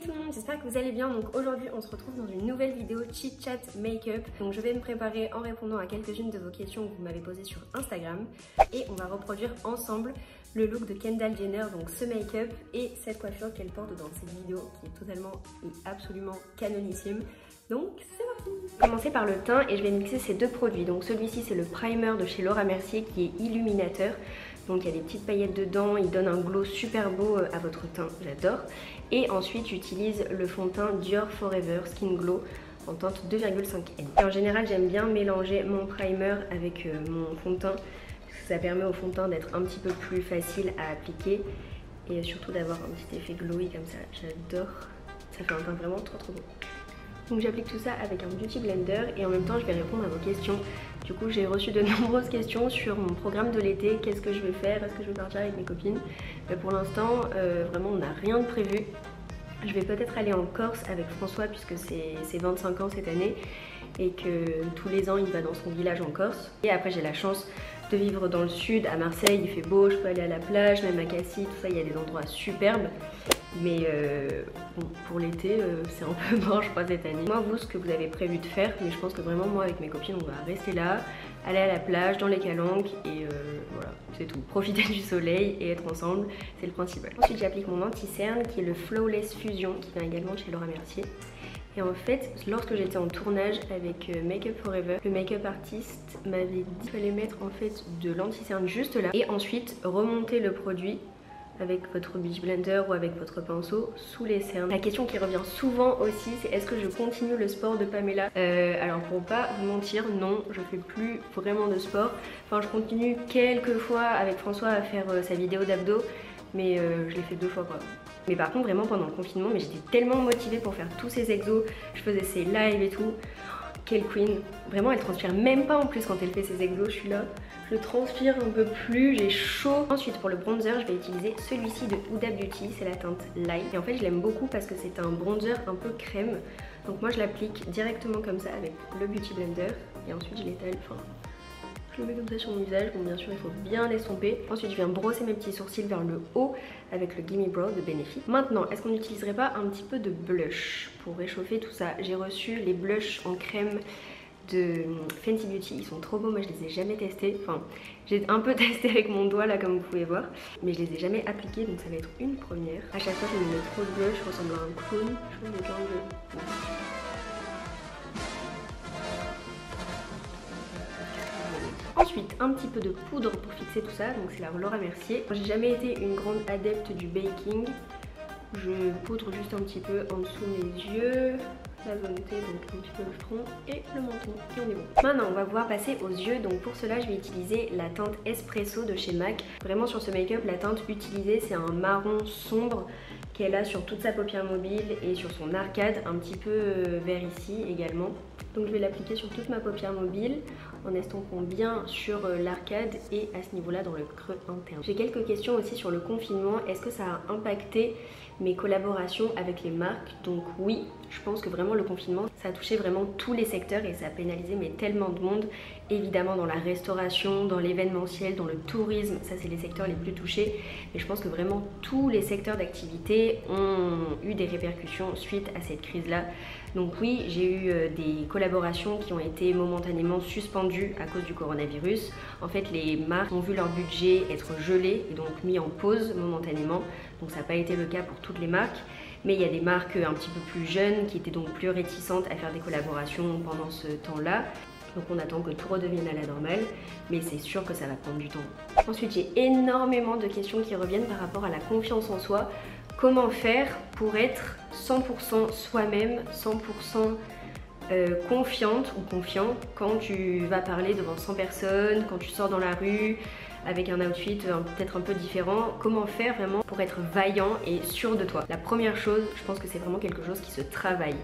Hey tout le monde, j'espère que vous allez bien. Donc aujourd'hui on se retrouve dans une nouvelle vidéo chit chat make-up. Donc je vais me préparer en répondant à quelques-unes de vos questions que vous m'avez posées sur Instagram. Et on va reproduire ensemble le look de Kendall Jenner, donc ce make-up et cette coiffure qu'elle porte dans cette vidéo qui est totalement et absolument canonissime. Donc c'est parti. Commencer par le teint et je vais mixer ces deux produits. Donc celui-ci c'est le primer de chez Laura Mercier qui est illuminateur. Donc il y a des petites paillettes dedans, il donne un glow super beau à votre teint, j'adore. Et ensuite j'utilise le fond de teint Dior Forever Skin Glow en teinte 2,5N. Et en général j'aime bien mélanger mon primer avec mon fond de teint parce que ça permet au fond de teint d'être un petit peu plus facile à appliquer et surtout d'avoir un petit effet glowy comme ça, j'adore. Ça fait un teint vraiment trop beau. Donc j'applique tout ça avec un beauty blender et en même temps je vais répondre à vos questions. Du coup j'ai reçu de nombreuses questions sur mon programme de l'été, qu'est-ce que je vais faire, est-ce que je vais partir avec mes copines. Mais pour l'instant vraiment on n'a rien de prévu. Je vais peut-être aller en Corse avec François puisque c'est 25 ans cette année et que tous les ans il va dans son village en Corse. Et après j'ai la chance de vivre dans le sud, à Marseille, il fait beau, je peux aller à la plage, même à Cassis, tout ça, il y a des endroits superbes. Mais bon, pour l'été, c'est un peu mort je crois cette année. Moi vous, ce que vous avez prévu de faire, mais je pense que vraiment moi avec mes copines on va rester là, aller à la plage, dans les calanques et voilà, c'est tout. Profiter du soleil et être ensemble, c'est le principal. Ensuite j'applique mon anti-cerne qui est le Flawless Fusion qui vient également de chez Laura Mercier. Et en fait, lorsque j'étais en tournage avec Make Up Forever, le make-up artiste m'avait dit qu'il fallait mettre en fait de l'anti-cerne juste là et ensuite remonter le produit avec votre beauty blender ou avec votre pinceau sous les cernes. La question qui revient souvent aussi, c'est est-ce que je continue le sport de Pamela? Alors pour pas vous mentir, non, je fais plus vraiment de sport. Enfin, je continue quelques fois avec François à faire sa vidéo d'abdos, mais je l'ai fait 2 fois quoi. Mais par contre vraiment pendant le confinement, mais j'étais tellement motivée pour faire tous ces exos, je faisais ses lives et tout. Quelle queen, vraiment elle transpire même pas en plus quand elle fait ses exos, je suis là, je transpire un peu plus, j'ai chaud. Ensuite pour le bronzer je vais utiliser celui-ci de Huda Beauty, c'est la teinte Light. Et en fait je l'aime beaucoup parce que c'est un bronzer un peu crème. Donc moi je l'applique directement comme ça avec le Beauty Blender et ensuite je l'étale, enfin je le mets comme ça sur mon visage. Bon bien sûr il faut bien l'estomper. Ensuite je viens brosser mes petits sourcils vers le haut avec le Gimme Brow de Benefit. Maintenant est-ce qu'on n'utiliserait pas un petit peu de blush pour réchauffer tout ça? J'ai reçu les blushs en crème de Fenty Beauty, ils sont trop beaux, moi je les ai jamais testés. Enfin j'ai un peu testé avec mon doigt là comme vous pouvez voir, mais je les ai jamais appliqués donc ça va être une première. À chaque fois je me mets trop de blush, je ressemble à un clown. Je me mets plein de... Ensuite, un petit peu de poudre pour fixer tout ça, donc c'est la Laura Mercier. J'ai jamais été une grande adepte du baking. Je poudre juste un petit peu en dessous mes yeux, la zone T, donc un petit peu le front et le menton, et on est bon. Maintenant, on va pouvoir passer aux yeux, donc pour cela, je vais utiliser la teinte Espresso de chez MAC. Vraiment sur ce make-up, la teinte utilisée, c'est un marron sombre qu'elle a sur toute sa paupière mobile et sur son arcade, un petit peu vers ici également. Donc je vais l'appliquer sur toute ma paupière mobile en estompant bien sur l'arcade et à ce niveau là dans le creux interne. J'ai quelques questions aussi sur le confinement. Est-ce que ça a impacté mes collaborations avec les marques? Donc oui, je pense que vraiment le confinement ça a touché vraiment tous les secteurs et ça a pénalisé mais tellement de monde. Évidemment dans la restauration, dans l'événementiel, dans le tourisme, ça c'est les secteurs les plus touchés. Mais je pense que vraiment tous les secteurs d'activité ont eu des répercussions suite à cette crise là. Donc oui, j'ai eu des collaborations qui ont été momentanément suspendues à cause du coronavirus. En fait, les marques ont vu leur budget être gelé et donc mis en pause momentanément. Donc ça n'a pas été le cas pour toutes les marques. Mais il y a des marques un petit peu plus jeunes qui étaient donc plus réticentes à faire des collaborations pendant ce temps-là. Donc on attend que tout redevienne à la normale, mais c'est sûr que ça va prendre du temps. Ensuite, j'ai énormément de questions qui reviennent par rapport à la confiance en soi. Comment faire pour être 100% soi-même, 100% confiante ou confiant quand tu vas parler devant 100 personnes, quand tu sors dans la rue avec un outfit peut-être un peu différent? Comment faire vraiment pour être vaillant et sûr de toi? La première chose, je pense que c'est vraiment quelque chose qui se travaille.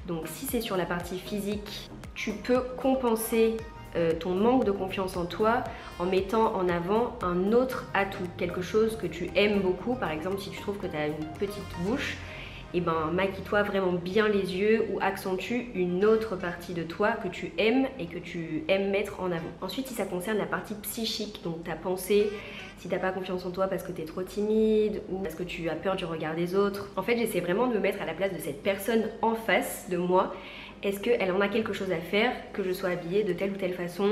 Donc si c'est sur la partie physique, tu peux compenser ton manque de confiance en toi en mettant en avant un autre atout, quelque chose que tu aimes beaucoup. Par exemple si tu trouves que tu as une petite bouche et ben maquille-toi vraiment bien les yeux ou accentue une autre partie de toi que tu aimes et que tu aimes mettre en avant. Ensuite, si ça concerne la partie psychique, donc ta pensée, si t'as pas confiance en toi parce que t'es trop timide ou parce que tu as peur du regard des autres, en fait j'essaie vraiment de me mettre à la place de cette personne en face de moi. Est-ce qu'elle en a quelque chose à faire que je sois habillée de telle ou telle façon?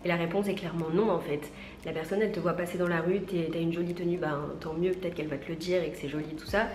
Et la réponse est clairement non en fait. La personne elle te voit passer dans la rue, t'as une jolie tenue, bah tant mieux, peut-être qu'elle va te le dire et que c'est joli tout ça.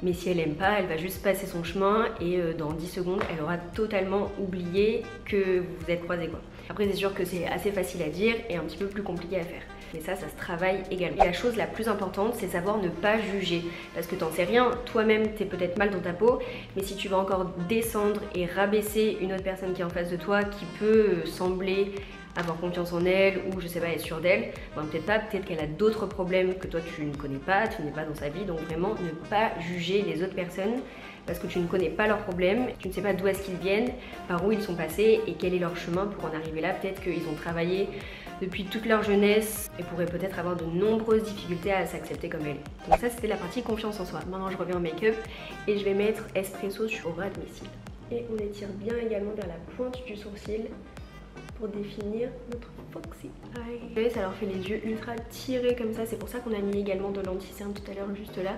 Mais si elle aime pas, elle va juste passer son chemin et dans 10 secondes, elle aura totalement oublié que vous vous êtes croisés quoi. Après c'est sûr que c'est assez facile à dire et un petit peu plus compliqué à faire. Mais ça se travaille également. Et la chose la plus importante, c'est savoir ne pas juger. Parce que t'en sais rien, toi-même t'es peut-être mal dans ta peau, mais si tu vas encore descendre et rabaisser une autre personne qui est en face de toi, qui peut sembler avoir confiance en elle ou je sais pas être sûre d'elle, ben peut-être pas, peut-être qu'elle a d'autres problèmes que toi tu ne connais pas, tu n'es pas dans sa vie, donc vraiment ne pas juger les autres personnes parce que tu ne connais pas leurs problèmes, tu ne sais pas d'où est-ce qu'ils viennent, par où ils sont passés et quel est leur chemin pour en arriver là. Peut-être qu'ils ont travaillé depuis toute leur jeunesse et pourraient peut-être avoir de nombreuses difficultés à s'accepter comme elle. Donc ça c'était la partie confiance en soi. Maintenant je reviens au make-up et je vais mettre espresso sur le ras de mes cils. Et on étire bien également vers la pointe du sourcil pour définir notre foxy eye. Ça leur fait les yeux ultra tirés comme ça, c'est pour ça qu'on a mis également de l'anti-cerne tout à l'heure juste là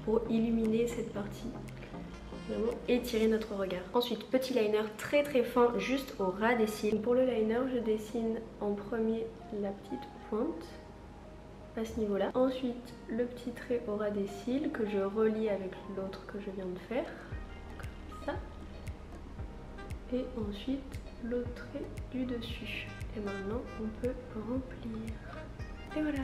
pour illuminer cette partie, vraiment étirer notre regard. Ensuite petit liner très très fin juste au ras des cils. Pour le liner je dessine en premier la petite pointe à ce niveau là, ensuite le petit trait au ras des cils que je relie avec l'autre que je viens de faire comme ça, et ensuite l'autre trait du dessus. Et maintenant on peut remplir. Et voilà.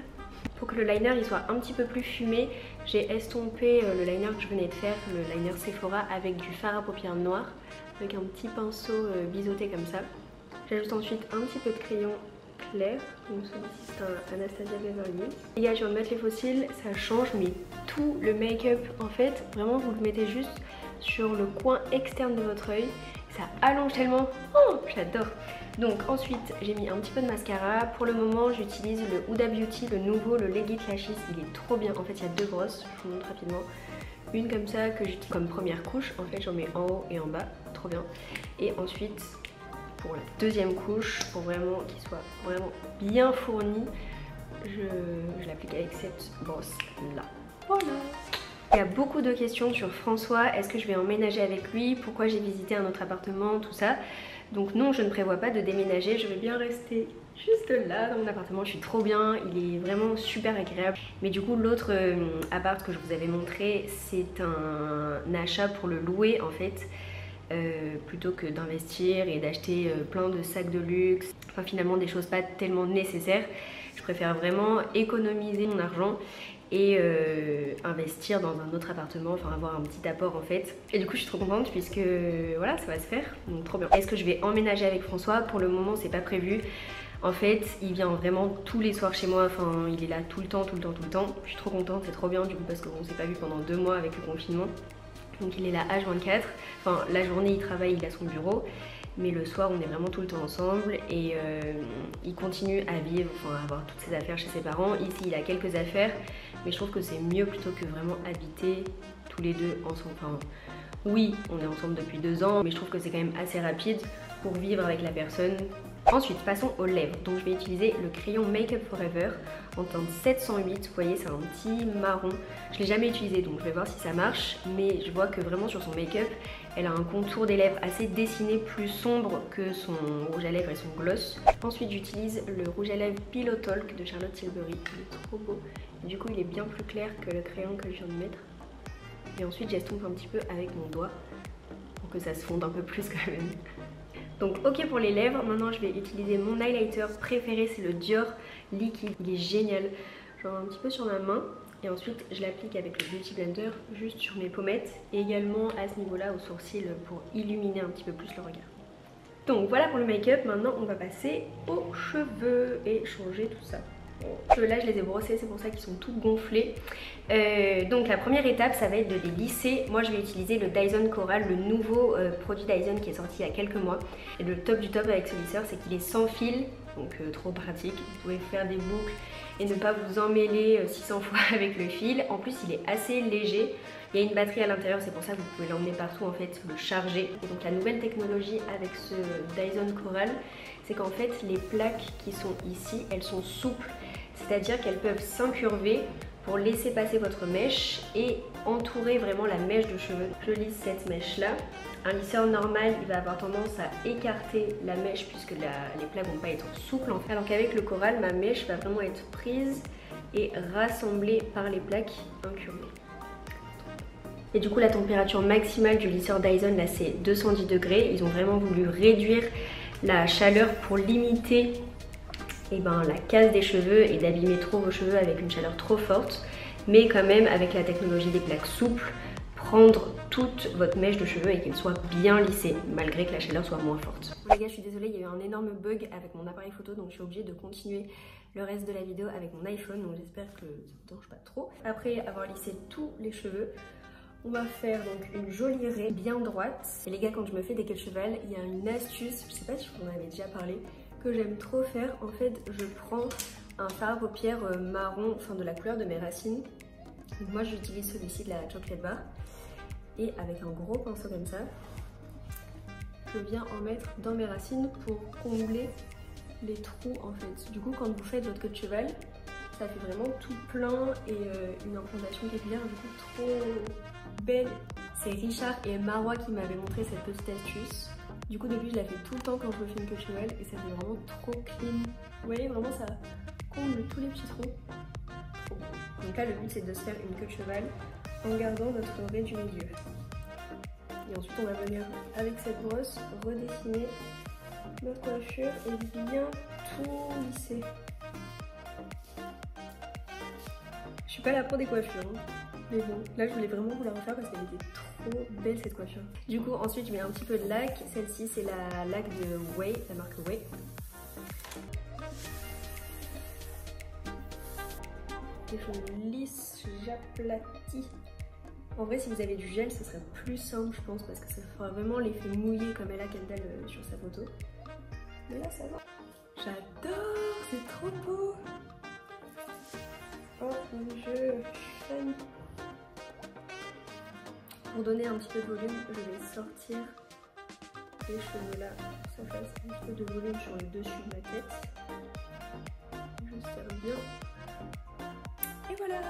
Pour que le liner il soit un petit peu plus fumé, j'ai estompé le liner que je venais de faire, le liner Sephora, avec du fard à paupières noir, avec un petit pinceau biseauté comme ça. J'ajoute ensuite un petit peu de crayon clair, donc celui-ci c'est un Anastasia Beverly Hills. Les gars, je viens de mettre les faux cils, ça change mais tout le make-up en fait. Vraiment vous le mettez juste sur le coin externe de votre œil. Ça allonge tellement, oh, j'adore. Donc ensuite j'ai mis un petit peu de mascara. Pour le moment j'utilise le Huda Beauty, le nouveau, le Legit Lashes. Il est trop bien, en fait il y a deux brosses, je vous montre rapidement. Une comme ça que j'utilise comme première couche, en fait j'en mets en haut et en bas, trop bien. Et ensuite pour la deuxième couche, pour vraiment qu'il soit vraiment bien fourni, je l'applique avec cette brosse là. Voilà. Il y a beaucoup de questions sur François, est-ce que je vais emménager avec lui, pourquoi j'ai visité un autre appartement, tout ça. Donc non, je ne prévois pas de déménager, je vais bien rester juste là dans mon appartement, je suis trop bien, il est vraiment super agréable. Mais du coup l'autre appart que je vous avais montré, c'est un achat pour le louer en fait. Plutôt que d'investir et d'acheter plein de sacs de luxe, enfin finalement des choses pas tellement nécessaires. Je préfère vraiment économiser mon argent et investir dans un autre appartement, enfin avoir un petit apport en fait. Et du coup je suis trop contente puisque voilà, ça va se faire, donc trop bien. Est-ce que je vais emménager avec François? Pour le moment c'est pas prévu. En fait il vient vraiment tous les soirs chez moi, enfin il est là tout le temps. Je suis trop contente, c'est trop bien du coup parce qu'on s'est pas vu pendant 2 mois avec le confinement. Donc il est là H24, enfin la journée il travaille, il a son bureau, mais le soir on est vraiment tout le temps ensemble et il continue à vivre, enfin à avoir toutes ses affaires chez ses parents. Ici il a quelques affaires, mais je trouve que c'est mieux plutôt que vraiment habiter tous les deux ensemble. Enfin, oui, on est ensemble depuis 2 ans, mais je trouve que c'est quand même assez rapide pour vivre avec la personne. Ensuite, passons aux lèvres. Donc je vais utiliser le crayon Make Up Forever en teinte 708. Vous voyez, c'est un petit marron. Je ne l'ai jamais utilisé, donc je vais voir si ça marche. Mais je vois que vraiment sur son make-up, elle a un contour des lèvres assez dessiné, plus sombre que son rouge à lèvres et son gloss. Ensuite, j'utilise le rouge à lèvres Pillow Talk de Charlotte Tilbury. Il est trop beau. Et du coup, il est bien plus clair que le crayon que je viens de mettre. Et ensuite, j'estompe un petit peu avec mon doigt pour que ça se fonde un peu plus quand même. Donc ok pour les lèvres, maintenant je vais utiliser mon highlighter préféré, c'est le Dior liquide, il est génial. Genre un petit peu sur ma main et ensuite je l'applique avec le Beauty Blender juste sur mes pommettes et également à ce niveau là au sourcil pour illuminer un petit peu plus le regard. Donc voilà pour le make-up, maintenant on va passer aux cheveux et changer tout ça. Là je les ai brossés, c'est pour ça qu'ils sont tout gonflés. Donc la première étape ça va être de les lisser. Moi je vais utiliser le Dyson Coral, le nouveau produit Dyson qui est sorti il y a quelques mois. Et le top du top avec ce lisseur c'est qu'il est sans fil, donc trop pratique. Vous pouvez faire des boucles et ne pas vous emmêler 600 fois avec le fil. En plus il est assez léger. Il y a une batterie à l'intérieur, c'est pour ça que vous pouvez l'emmener partout en fait, le charger. Et donc la nouvelle technologie avec ce Dyson Coral, c'est qu'en fait les plaques qui sont ici, elles sont souples. C'est-à-dire qu'elles peuvent s'incurver pour laisser passer votre mèche et entourer vraiment la mèche de cheveux. Je lisse cette mèche là. Un lisseur normal, il va avoir tendance à écarter la mèche puisque les plaques vont pas être souples en fait. Alors qu'avec le Coral, ma mèche va vraiment être prise et rassemblée par les plaques incurvées. Et du coup la température maximale du lisseur Dyson là c'est 210 degrés. Ils ont vraiment voulu réduire la chaleur pour limiter la casse des cheveux et d'abîmer trop vos cheveux avec une chaleur trop forte. Mais quand même avec la technologie des plaques souples, prendre toute votre mèche de cheveux et qu'elle soit bien lissée malgré que la chaleur soit moins forte. Les gars je suis désolée, il y a eu un énorme bug avec mon appareil photo donc je suis obligée de continuer le reste de la vidéo avec mon iPhone. Donc j'espère que ça ne dérange pas trop. Après avoir lissé tous les cheveux, on va faire donc une jolie raie bien droite. Et les gars, quand je me fais des queues de cheval, il y a une astuce, je sais pas si je vous en avais déjà parlé, que j'aime trop faire. En fait, je prends un fard à paupières marron, enfin de la couleur de mes racines. Donc moi j'utilise celui-ci de la Chocolate Bar. Et avec un gros pinceau comme ça, je viens en mettre dans mes racines pour combler les trous en fait. Du coup, quand vous faites votre queue de cheval, ça fait vraiment tout plein et une implantation capillaire du coup trop belle. C'est Richard et Marwa qui m'avaient montré cette petite astuce. Du coup depuis je la fais tout le temps quand je me fais une queue de cheval et ça fait vraiment trop clean. Vous voyez vraiment ça comble tous les petits trous. Trop beau. Donc là le but c'est de se faire une queue de cheval en gardant notre raie du milieu. Et ensuite on va venir avec cette brosse redessiner notre coiffure et bien tout lisser. Je suis pas là pour des coiffures, hein. Mais bon, là je voulais vraiment vous la refaire parce qu'elle était trop belle cette coiffure. Du coup ensuite je mets un petit peu de lac, celle-ci c'est la lac de Way, la marque Way. Et je lisse, j'aplatis. En vrai si vous avez du gel ce serait plus simple je pense parce que ça fera vraiment l'effet mouillé comme Ella Kendall sur sa photo. Mais là ça va. J'adore, c'est trop beau. Oh mon dieu, je suis fan. Pour donner un petit peu de volume, je vais sortir les cheveux là, pour que ça fasse un petit peu de volume sur le dessus de ma tête. Je serre bien. Et voilà,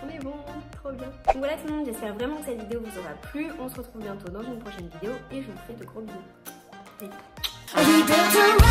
on est bon, trop bien. Donc voilà tout le monde, j'espère vraiment que cette vidéo vous aura plu. On se retrouve bientôt dans une prochaine vidéo et je vous fais de gros bisous. Allez.